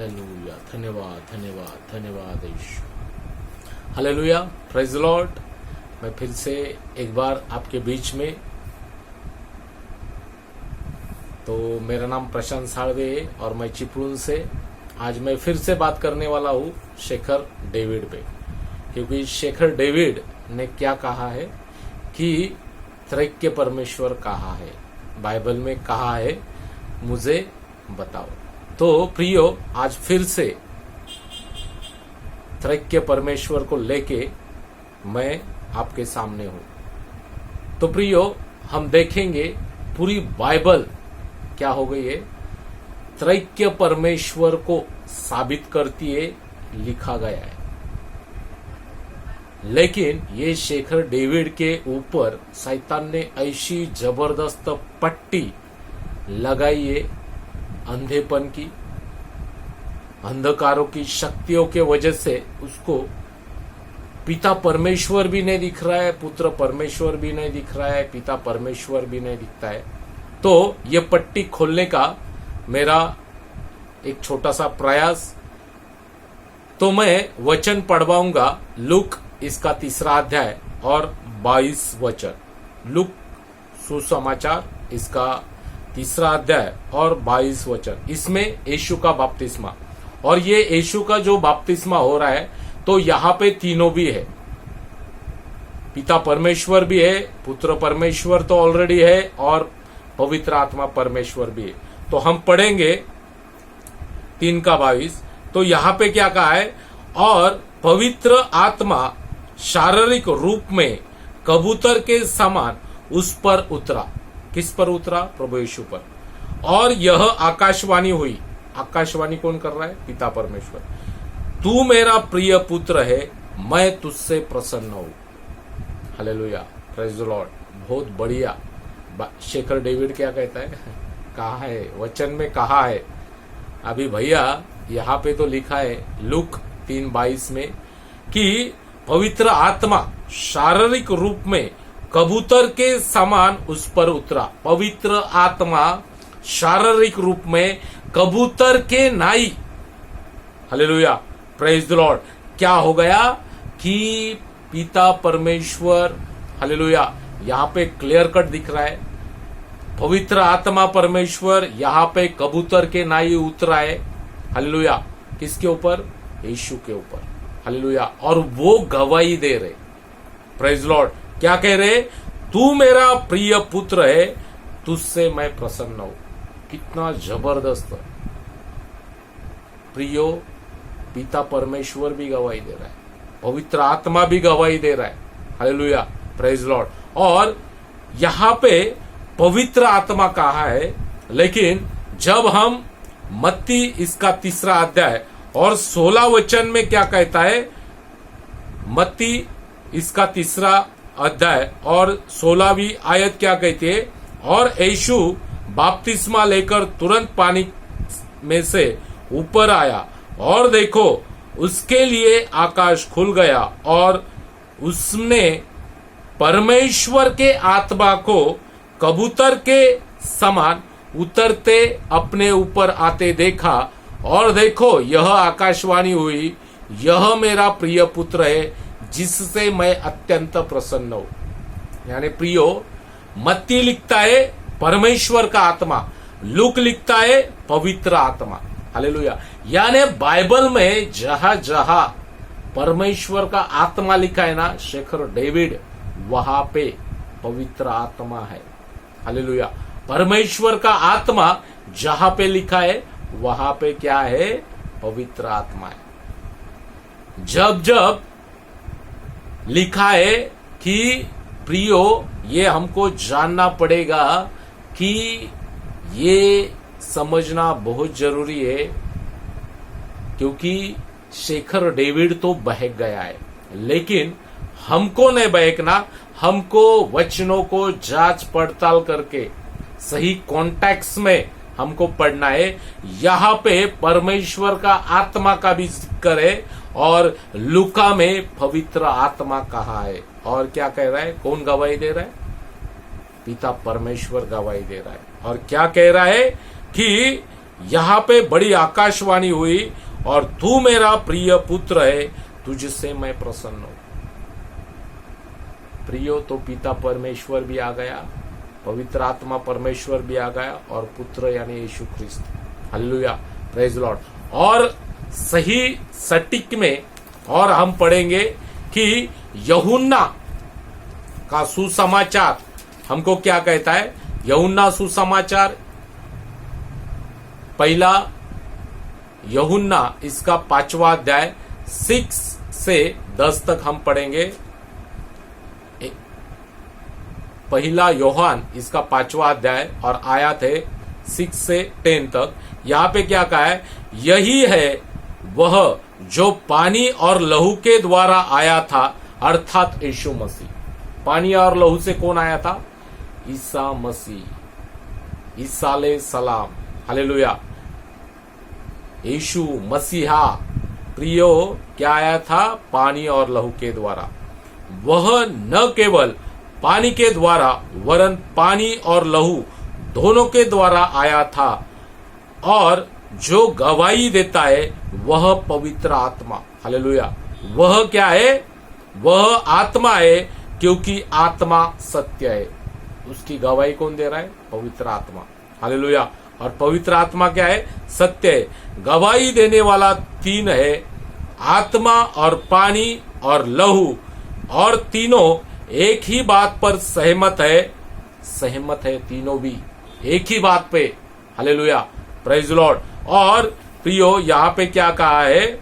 Hallelujah, धन्यवाद धन्यवाद धन्यवाद यीशु। Hallelujah, praise the Lord. मैं फिर से एक बार आपके बीच में, तो मेरा नाम प्रशांत साळवे है और मैं चिपळूण से आज मैं फिर से बात करने वाला हूँ शेखर डेविड पे, क्योंकि शेखर डेविड ने क्या कहा है कि त्रैक्य परमेश्वर कहा है, बाइबल में कहा है, मुझे बताओ। तो प्रियो, आज फिर से त्रैक्य परमेश्वर को लेके मैं आपके सामने हूं। तो प्रियो, हम देखेंगे पूरी बाइबल क्या हो गई है, त्रैक्य परमेश्वर को साबित करती है, लिखा गया है। लेकिन ये शेखर डेविड के ऊपर शैतान ने ऐसी जबरदस्त पट्टी लगाई है, अंधेपन की, अंधकारों की शक्तियों के वजह से उसको पिता परमेश्वर भी नहीं दिख रहा है, पुत्र परमेश्वर भी नहीं दिख रहा है, पिता परमेश्वर भी नहीं दिखता है। तो ये पट्टी खोलने का मेरा एक छोटा सा प्रयास, तो मैं वचन पढ़वाऊंगा लूक इसका 3 अध्याय और 22 वचन। लूक सुसमाचार इसका 3 अध्याय और 22 वचन। इसमें यीशु का बपतिस्मा, और ये यीशु का जो बपतिस्मा हो रहा है, तो यहाँ पे तीनों भी है, पिता परमेश्वर भी है, पुत्र परमेश्वर तो ऑलरेडी है, और पवित्र आत्मा परमेश्वर भी है। तो हम पढ़ेंगे 3 का 22। तो यहाँ पे क्या कहा है, और पवित्र आत्मा शारीरिक रूप में कबूतर के समान उस पर उतरा। किस पर उतरा? प्रभु यीशु पर। और यह आकाशवाणी हुई। आकाशवाणी कौन कर रहा है? पिता परमेश्वर। तू मेरा प्रिय पुत्र है, मैं तुझसे प्रसन्न हूं। Hallelujah, praise the Lord. बहुत बढ़िया। शेखर डेविड क्या कहता है? कहा है, वचन में कहा है। अभी भैया यहाँ पे तो लिखा है लूक 3:22 में कि पवित्र आत्मा शारीरिक रूप में कबूतर के समान उस पर उतरा। पवित्र आत्मा शारीरिक रूप में कबूतर के नाई। Hallelujah, praise the Lord. क्या हो गया कि पिता परमेश्वर, हालेलुया, यहाँ पे क्लियर कट दिख रहा है, पवित्र आत्मा परमेश्वर यहाँ पे कबूतर के नाई उतरा है। हालेलुया, किसके ऊपर? यीशु के ऊपर। हालेलुया, और वो गवाही दे रहे, प्रेज लॉर्ड। क्या कह रहे? तू मेरा प्रिय पुत्र है, तुझसे मैं प्रसन्न हूं। कितना जबरदस्त। प्रियो, पिता परमेश्वर भी गवाही दे रहा है, पवित्र आत्मा भी गवाही दे रहा है। Hallelujah, praise Lord. और यहां पे पवित्र आत्मा कहा है, लेकिन जब हम मत्ती इसका 3 अध्याय और 16 वचन में क्या कहता है, मत्ती इसका 3 अध्याय और 16वीं आयत क्या कहती है, और यीशु बपतिस्मा लेकर तुरंत पानी में से ऊपर आया, और देखो उसके लिए आकाश खुल गया, और उसने परमेश्वर के आत्मा को कबूतर के समान उतरते अपने ऊपर आते देखा, और देखो यह आकाशवाणी हुई, यह मेरा प्रिय पुत्र है, जिससे मैं अत्यंत प्रसन्न हूं। यानी प्रियो, मत्ती लिखता है परमेश्वर का आत्मा, लूक लिखता है पवित्र आत्मा। हालेलुया। यानी बाइबल में जहां जहां परमेश्वर का आत्मा लिखा है ना, शेखर डेविड, वहां पे पवित्र आत्मा है। हालेलुया। परमेश्वर का आत्मा जहां पे लिखा है, वहां पे क्या है? पवित्र आत्मा है। जब जब लिखा है कि प्रियो, ये हमको जानना पड़ेगा कि ये समझना बहुत जरूरी है, क्योंकि शेखर डेविड तो बहक गया है, लेकिन हमको नहीं बहकना। हमको वचनों को जांच पड़ताल करके सही कॉन्टेक्स्ट में हमको पढ़ना है। यहाँ पे परमेश्वर का आत्मा का भी जिक्र है, और लूका में पवित्र आत्मा कहा है। और क्या कह रहा है? कौन गवाही दे रहा है? पिता परमेश्वर गवाही दे रहा है। और क्या कह रहा है कि यहाँ पे बड़ी आकाशवाणी हुई और तू मेरा प्रिय पुत्र है, तुझसे मैं प्रसन्न हूं। प्रियो तो पिता परमेश्वर भी आ गया, पवित्र आत्मा परमेश्वर भी आ गया और पुत्र यानी यीशु ख्रिस्त। Hallelujah, praise Lord. और सही सटीक में और हम पढ़ेंगे कि यूहन्ना का सुसमाचार हमको क्या कहता है। यूहन्ना सुसमाचार पहला यूहन्ना इसका 5वां अध्याय 6 से 10 तक हम पढ़ेंगे। पहला यूहन्ना इसका 5वां अध्याय और आयत है 6 से 10 तक। यहां पे क्या कहा है, यही है वह जो पानी और लहू के द्वारा आया था, अर्थात यीशु मसीह। पानी और लहू से कौन आया था? ईसा मसीह, ईसाले सलाम। हालेलुया, यीशु मसीहा प्रियो क्या आया था? पानी और लहू के द्वारा। वह न केवल पानी के द्वारा वरन पानी और लहू दोनों के द्वारा आया था, और जो गवाही देता है वह पवित्र आत्मा। हालेलुया, वह क्या है? वह आत्मा है, क्योंकि आत्मा सत्य है। उसकी गवाही कौन दे रहा है? पवित्र आत्मा। हालेलुया, और पवित्र आत्मा क्या है? सत्य है। गवाही देने वाला 3 है, आत्मा और पानी और लहू, और तीनों एक ही बात पर सहमत है तीनों भी एक ही बात पे। Hallelujah, praise Lord. और प्रियो यहाँ पे क्या कहा है,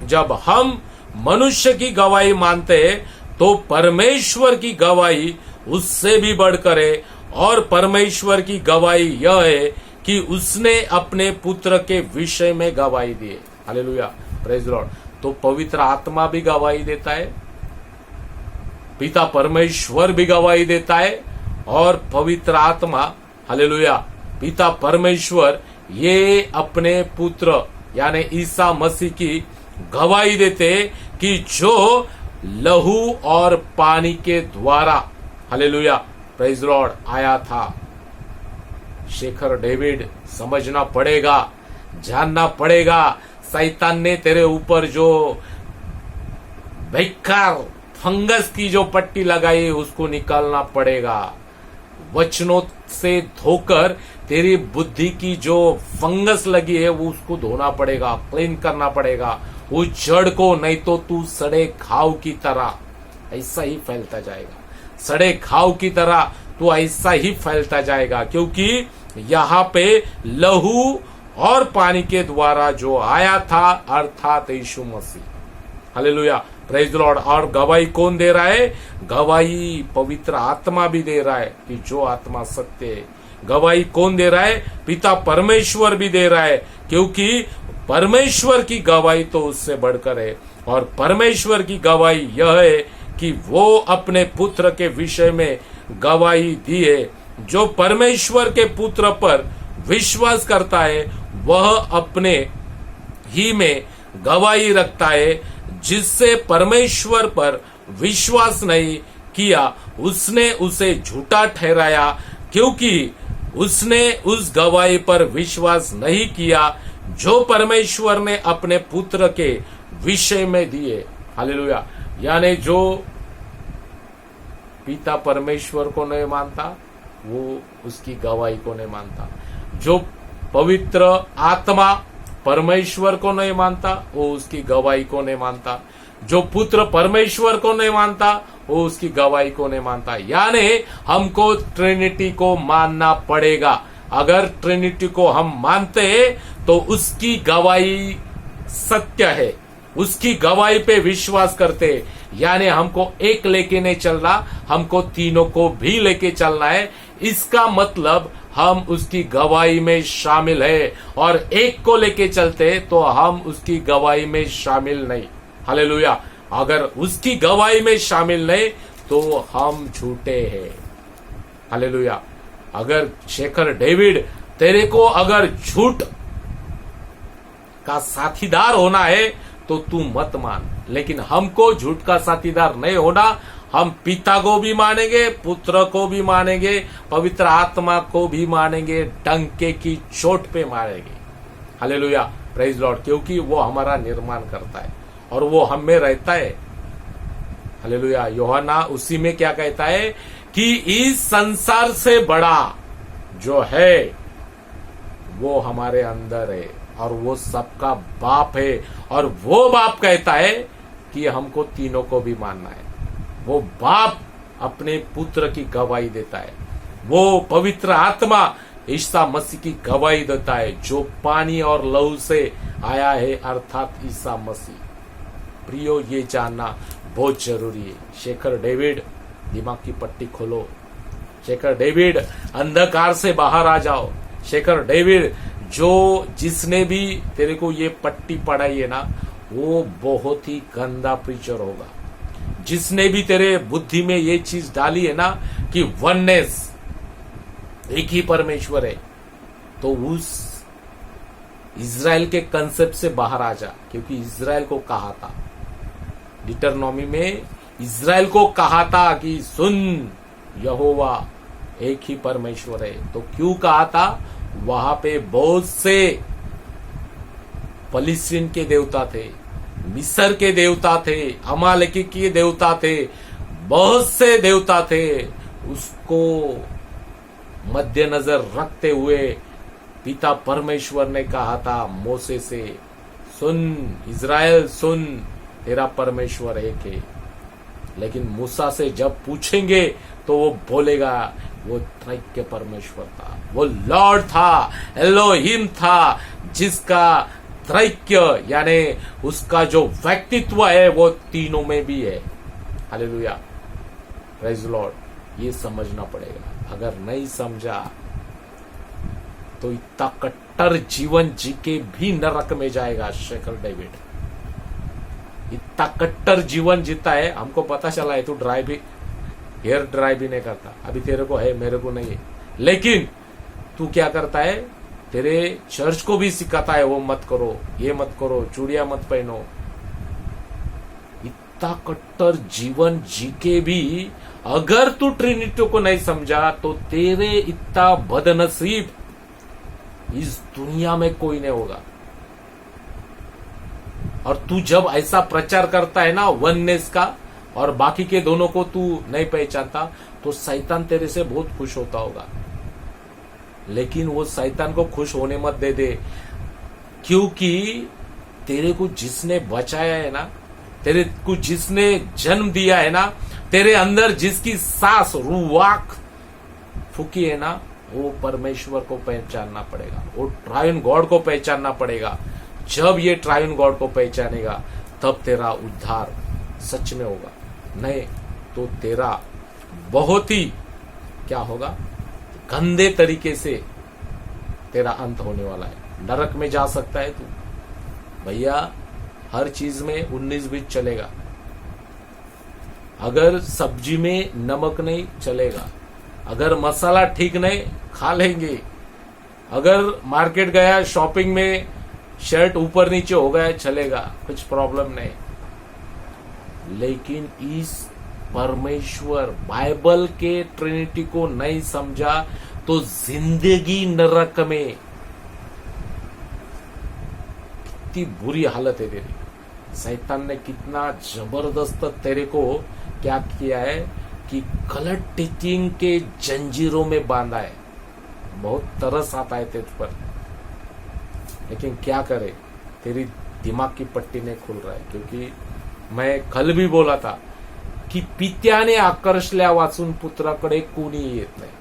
जब हम मनुष्य की गवाही मानते हैं तो परमेश्वर की गवाही उससे भी बढ़कर है, और परमेश्वर की गवाही यह है कि उसने अपने पुत्र के विषय में गवाही दी है। Hallelujah, praise Lord. तो पवित्र आत्मा भी गवाही देता है, पिता परमेश्वर भी गवाही देता है, और पवित्र आत्मा, हालेलुया, पिता परमेश्वर ये अपने पुत्र यानी ईसा मसीह की गवाही देते कि जो लहू और पानी के द्वारा, हालेलुया, प्रेज लॉर्ड, आया था। शेखर डेविड, समझना पड़ेगा, जानना पड़ेगा, शैतान ने तेरे ऊपर जो बेकार फंगस की जो पट्टी लगाई उसको निकालना पड़ेगा। वचनों से धोकर तेरी बुद्धि की जो फंगस लगी है वो उसको धोना पड़ेगा, क्लीन करना पड़ेगा उस जड़ को, नहीं तो तू सड़े घाव की तरह ऐसा ही फैलता जाएगा। सड़े घाव की तरह तू ऐसा ही फैलता जाएगा, क्योंकि यहाँ पे लहू और पानी के द्वारा जो आया था, अर्थात यीशु मसीह। Hallelujah, praise Lord. और गवाही कौन दे रहा है? गवाही पवित्र आत्मा भी दे रहा है कि जो आत्मा सत्य है। गवाही कौन दे रहा है? पिता परमेश्वर भी दे रहा है, क्योंकि परमेश्वर की गवाही तो उससे बढ़कर है, और परमेश्वर की गवाही यह है कि वो अपने पुत्र के विषय में गवाही दी है। जो परमेश्वर के पुत्र पर विश्वास करता है वह अपने ही में गवाही रखता है। जिससे परमेश्वर पर विश्वास नहीं किया उसने उसे झूठा ठहराया, क्योंकि उसने उस गवाही पर विश्वास नहीं किया जो परमेश्वर ने अपने पुत्र के विषय में दिए। हालेलुया, यानी जो पिता परमेश्वर को नहीं मानता वो उसकी गवाही को नहीं मानता। जो पवित्र आत्मा परमेश्वर को नहीं मानता वो उसकी गवाही को नहीं मानता। जो पुत्र परमेश्वर को नहीं मानता वो उसकी गवाही को नहीं मानता। यानी हमको ट्रिनिटी को मानना पड़ेगा। अगर ट्रिनिटी को हम मानते हैं तो उसकी गवाही सत्य है, उसकी गवाही पे विश्वास करते हैं। यानी हमको एक लेके नहीं चलना, हमको तीनों को भी लेके चलना है। इसका मतलब हम उसकी गवाही में शामिल है, और एक को लेके चलते तो हम उसकी गवाही में शामिल नहीं। हालेलुया, अगर उसकी गवाही में शामिल नहीं तो हम झूठे हैं। हालेलुया, अगर शेखर डेविड तेरे को अगर झूठ का साथीदार होना है तो तू मत मान, लेकिन हमको झूठ का साथीदार नहीं होना, हम पिता को भी मानेंगे, पुत्र को भी मानेंगे, पवित्र आत्मा को भी मानेंगे, डंके की चोट पे मारेंगे। हालेलुया, प्रेज लॉर्ड, क्योंकि वो हमारा निर्माण करता है और वो हम में रहता है। हालेलुया। यूहन्ना उसी में क्या कहता है कि इस संसार से बड़ा जो है वो हमारे अंदर है और वो सबका बाप है, और वो बाप कहता है कि हमको तीनों को भी मानना है। वो बाप अपने पुत्र की गवाही देता है, वो पवित्र आत्मा ईसा मसीह की गवाही देता है, जो पानी और लहू से आया है, अर्थात ईसा मसीह। प्रियो, ये जानना बहुत जरूरी है। शेखर डेविड, दिमाग की पट्टी खोलो। शेखर डेविड, अंधकार से बाहर आ जाओ। शेखर डेविड, जिसने भी तेरे को ये पट्टी पढ़ाई है ना, वो बहुत ही गंदा प्रीचर होगा। जिसने भी तेरे बुद्धि में ये चीज डाली है ना कि वननेस, एक ही परमेश्वर है, तो उस इज़राइल के कंसेप्ट से बाहर आ जा। क्योंकि इज़राइल को कहा था, डिटरनॉमी में इज़राइल को कहा था कि सुन, यहोवा एक ही परमेश्वर है। तो क्यों कहा था? वहां पे बहुत से फलिस्तीन के देवता थे, मिस्र के देवता थे, अमालेकी के देवता थे, बहुत से देवता थे। उसको मद्देनजर रखते हुए पिता परमेश्वर ने कहा था मोसे से, सुन इज़राइल, सुन, तेरा परमेश्वर एक है। लेकिन मूसा से जब पूछेंगे तो वो बोलेगा वो त्रैक्य परमेश्वर था, वो लॉर्ड था, एलोहिम था, जिसका त्रैक्य यानी उसका जो व्यक्तित्व है वो तीनों में भी है। Hallelujah, praise Lord. ये समझना पड़ेगा। अगर नहीं समझा तो इतना कट्टर जीवन जी के भी नरक में जाएगा। शेखर डेविड इतना कट्टर जीवन जीता है, हमको पता चला है। तू ड्राइव भी, हेयर ड्राई भी नहीं करता। अभी तेरे को है, मेरे को नहीं है। लेकिन तू क्या करता है? तेरे चर्च को भी सिखाता है, वो मत करो, ये मत करो, चूड़िया मत पहनो। इतना कट्टर जीवन जी के भी अगर तू ट्रिनिटी को नहीं समझा तो तेरे इतना बदनसीब इस दुनिया में कोई नहीं होगा। और तू जब ऐसा प्रचार करता है ना वननेस का, और बाकी के दोनों को तू नहीं पहचानता, तो शैतान तेरे से बहुत खुश होता होगा। लेकिन वो शैतान को खुश होने मत दे दे, क्योंकि तेरे को जिसने बचाया है ना, तेरे को जिसने जन्म दिया है ना, तेरे अंदर जिसकी सांस रूवाक फूकी है ना, वो परमेश्वर को पहचानना पड़ेगा, वो ट्रायन गॉड को पहचानना पड़ेगा। जब ये ट्रायन गॉड को पहचानेगा तब तेरा उद्धार सच में होगा। नहीं तो तेरा बहुत ही क्या होगा, गंदे तरीके से तेरा अंत होने वाला है। नरक में जा सकता है तू भैया। हर चीज में 19-20 चलेगा। अगर सब्जी में नमक नहीं चलेगा, अगर मसाला ठीक नहीं खा लेंगे, अगर मार्केट गया शॉपिंग में शर्ट ऊपर नीचे हो गया चलेगा, कुछ प्रॉब्लम नहीं। लेकिन इस परमेश्वर बाइबल के ट्रिनिटी को नहीं समझा तो जिंदगी नरक में। कितनी बुरी हालत है तेरी। शैतान ने कितना जबरदस्त तेरे को क्या किया है कि गलत टीचिंग के जंजीरों में बांधा है। बहुत तरस आता है तेज पर, लेकिन क्या करे, तेरी दिमाग की पट्टी नहीं खुल रहा है। क्योंकि मैं कल भी बोला था की पित्याने आकर्षल्या वाचून पुत्राकडे कोणी येत नाही।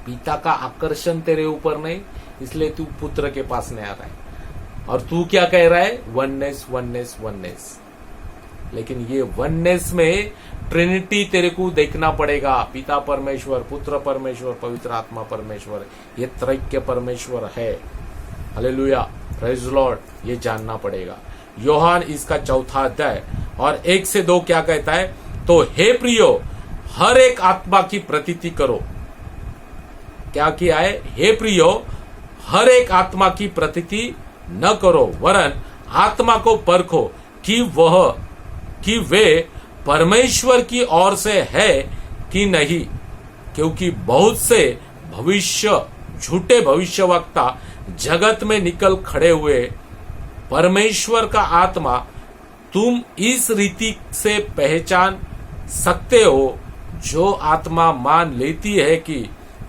पिता का आकर्षण तेरे ऊपर नहीं, इसलिए तू पुत्र के पास नहीं आ रहा है। और तू क्या कह रहा है? Oneness oneness oneness. लेकिन ये वननेस में ट्रिनिटी तेरे को देखना पड़ेगा। पिता परमेश्वर, पुत्र परमेश्वर, पवित्र आत्मा परमेश्वर, ये त्रैक्य परमेश्वर है। Hallelujah, praise Lord. ये जानना पड़ेगा। योहान इसका 4 अध्याय और 1 से 2 क्या कहता है? तो हे प्रियो, हर एक आत्मा की प्रतीति करो। क्या किया है? हे प्रियो, हर एक आत्मा की प्रतीति न करो, वरन आत्मा को परखो कि वे परमेश्वर की ओर से है कि नहीं, क्योंकि बहुत से झूठे भविष्यवक्ता जगत में निकल खड़े हुए। परमेश्वर का आत्मा तुम इस रीति से पहचान सकते हो, जो आत्मा मान लेती है कि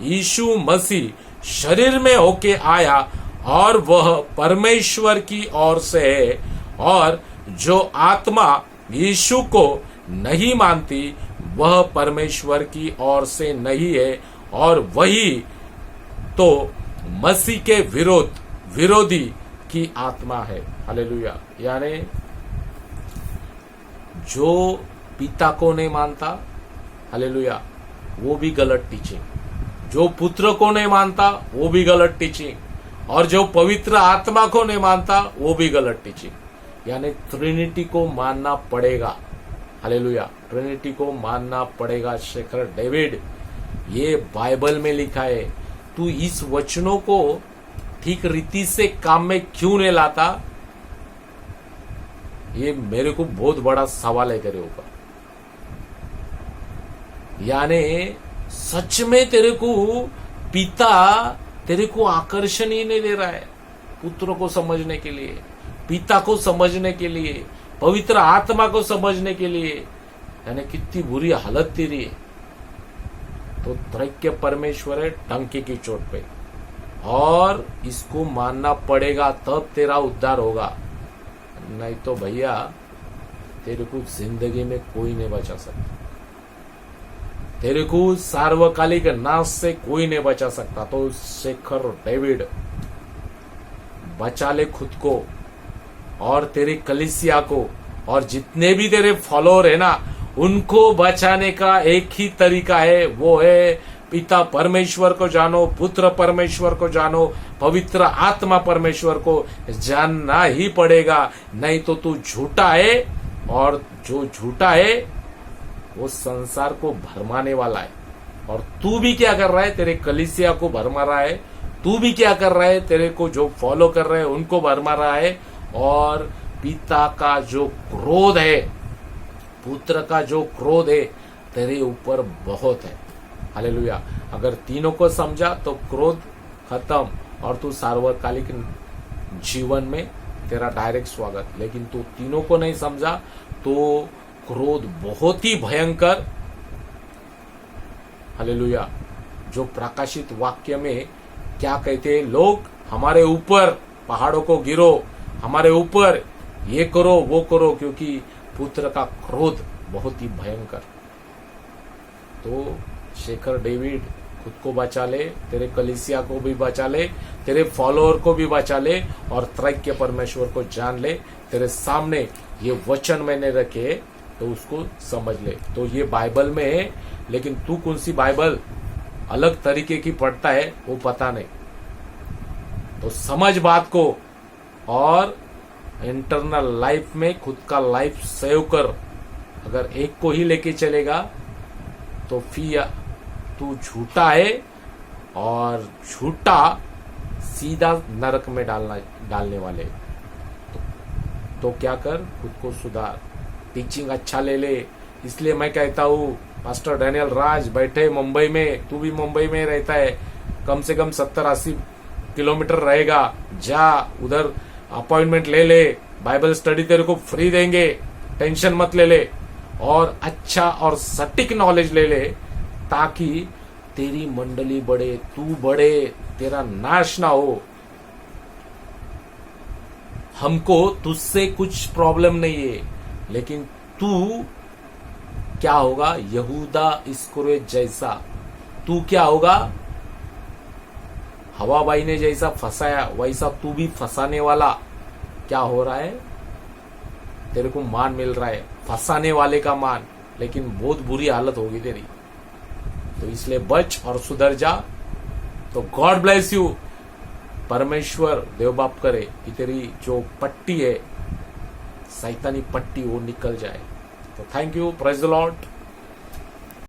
यीशु मसीह शरीर में होके आया और वह परमेश्वर की ओर से है, और जो आत्मा यीशु को नहीं मानती वह परमेश्वर की ओर से नहीं है, और वही तो मसीह के विरोधी की आत्मा है। हालेलुया। यानी जो पिता को नहीं मानता, हालेलुया, वो भी गलत टीचिंग। जो पुत्र को नहीं मानता वो भी गलत टीचिंग, और जो पवित्र आत्मा को नहीं मानता वो भी गलत टीचिंग। यानी ट्रिनिटी को मानना पड़ेगा। हालेलुया, ट्रिनिटी को मानना पड़ेगा। शेखर डेविड, ये बाइबल में लिखा है, तू इस वचनों को ठीक रीति से काम में क्यों नहीं लाता? ये मेरे को बहुत बड़ा सवाल है तेरे ऊपर। यानी सच में तेरे को पिता तेरे को आकर्षण ही नहीं दे रहा है पुत्र को समझने के लिए, पिता को समझने के लिए, पवित्र आत्मा को समझने के लिए। यानी कितनी बुरी हालत तेरी है। तो त्रैक्य परमेश्वर है टंकी की चोट पे, और इसको मानना पड़ेगा, तब तेरा उद्धार होगा। नहीं तो भैया तेरे को जिंदगी में कोई नहीं बचा सकता, तेरे को सार्वकालिक नाश से कोई नहीं बचा सकता। तो शेखर डेविड, बचा ले खुद को और तेरी कलीसिया को, और जितने भी तेरे फॉलोअर है ना, उनको बचाने का एक ही तरीका है, वो है पिता परमेश्वर को जानो, पुत्र परमेश्वर को जानो, पवित्र आत्मा परमेश्वर को जानना ही पड़ेगा। नहीं तो तू झूठा है, और जो झूठा है वो संसार को भरमाने वाला है। और तू भी क्या कर रहा है? तेरे कलीसिया को भरमा रहा है। तू भी क्या कर रहा है? तेरे को जो फॉलो कर रहे हैं उनको भरमा रहा है। और पिता का जो क्रोध है, पुत्र का जो क्रोध है तेरे ऊपर बहुत है। हालेलुया। अगर तीनों को समझा तो क्रोध खत्म, और तू सार्वकालिक जीवन में तेरा डायरेक्ट स्वागत। लेकिन तू तीनों को नहीं समझा तो क्रोध बहुत ही भयंकर। हालेलुया। जो प्रकाशित वाक्य में क्या कहते हैं लोग, हमारे ऊपर पहाड़ों को गिरो, हमारे ऊपर ये करो वो करो, क्योंकि पुत्र का क्रोध बहुत ही भयंकर। तो शेखर डेविड, खुद को बचा ले, तेरे कलीसिया को भी बचा ले, तेरे फॉलोअर को भी बचा ले, और त्रैक्य परमेश्वर को जान ले। तेरे सामने ये वचन मैंने रखे तो उसको समझ ले। तो ये बाइबल में है, लेकिन तू कौन सी बाइबल अलग तरीके की पढ़ता है वो पता नहीं। तो समझ बात को, और इंटरनल लाइफ में खुद का लाइफ सेव कर। अगर एक को ही लेके चलेगा तो फिर तू झूठा है, और झूठा सीधा नरक में डालने वाले। तो क्या कर, खुद को सुधार, टीचिंग अच्छा ले ले। इसलिए मैं कहता हूँ, मास्टर डैनियल राज बैठे मुंबई में, तू भी मुंबई में रहता है, कम से कम 70-80 किलोमीटर रहेगा, जा उधर अपॉइंटमेंट ले ले, बाइबल स्टडी तेरे को फ्री देंगे, टेंशन मत ले ले, और अच्छा और सटीक नॉलेज ले ले, ताकि तेरी मंडली बढ़े, तू बढ़े, तेरा नाश ना हो। हमको तुझसे कुछ प्रॉब्लम नहीं है, लेकिन तू क्या होगा? यहूदा इस्करियोत जैसा तू क्या होगा? हवाबाई ने जैसा फंसाया वैसा तू भी फंसाने वाला। क्या हो रहा है? तेरे को मान मिल रहा है, फंसाने वाले का मान, लेकिन बहुत बुरी हालत होगी तेरी। तो इसलिए बच और सुधर जा। तो गॉड ब्लेस यू। परमेश्वर देव बाप करे कि तेरी जो पट्टी है, शैतानी पट्टी, वो निकल जाए। तो thank you, praise the Lord.